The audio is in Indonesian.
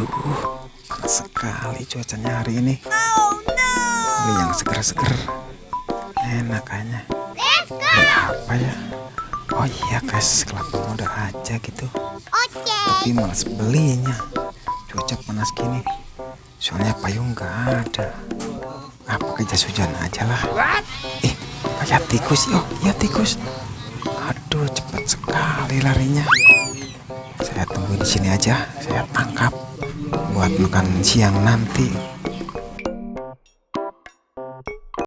Aduh, panas sekali cuacanya hari ini. Beli yang seger-seger, enak kayaknya. Beli apa ya? Oh iya guys, kelapa muda aja gitu. Tapi malas belinya. Cuaca panas gini. Soalnya payung nggak ada. Pakai jas hujan aja lah. Kayak tikus, ya tikus. Aduh, cepat sekali larinya. Saya tunggu di sini aja. Saya tangkap buat makan siang nanti.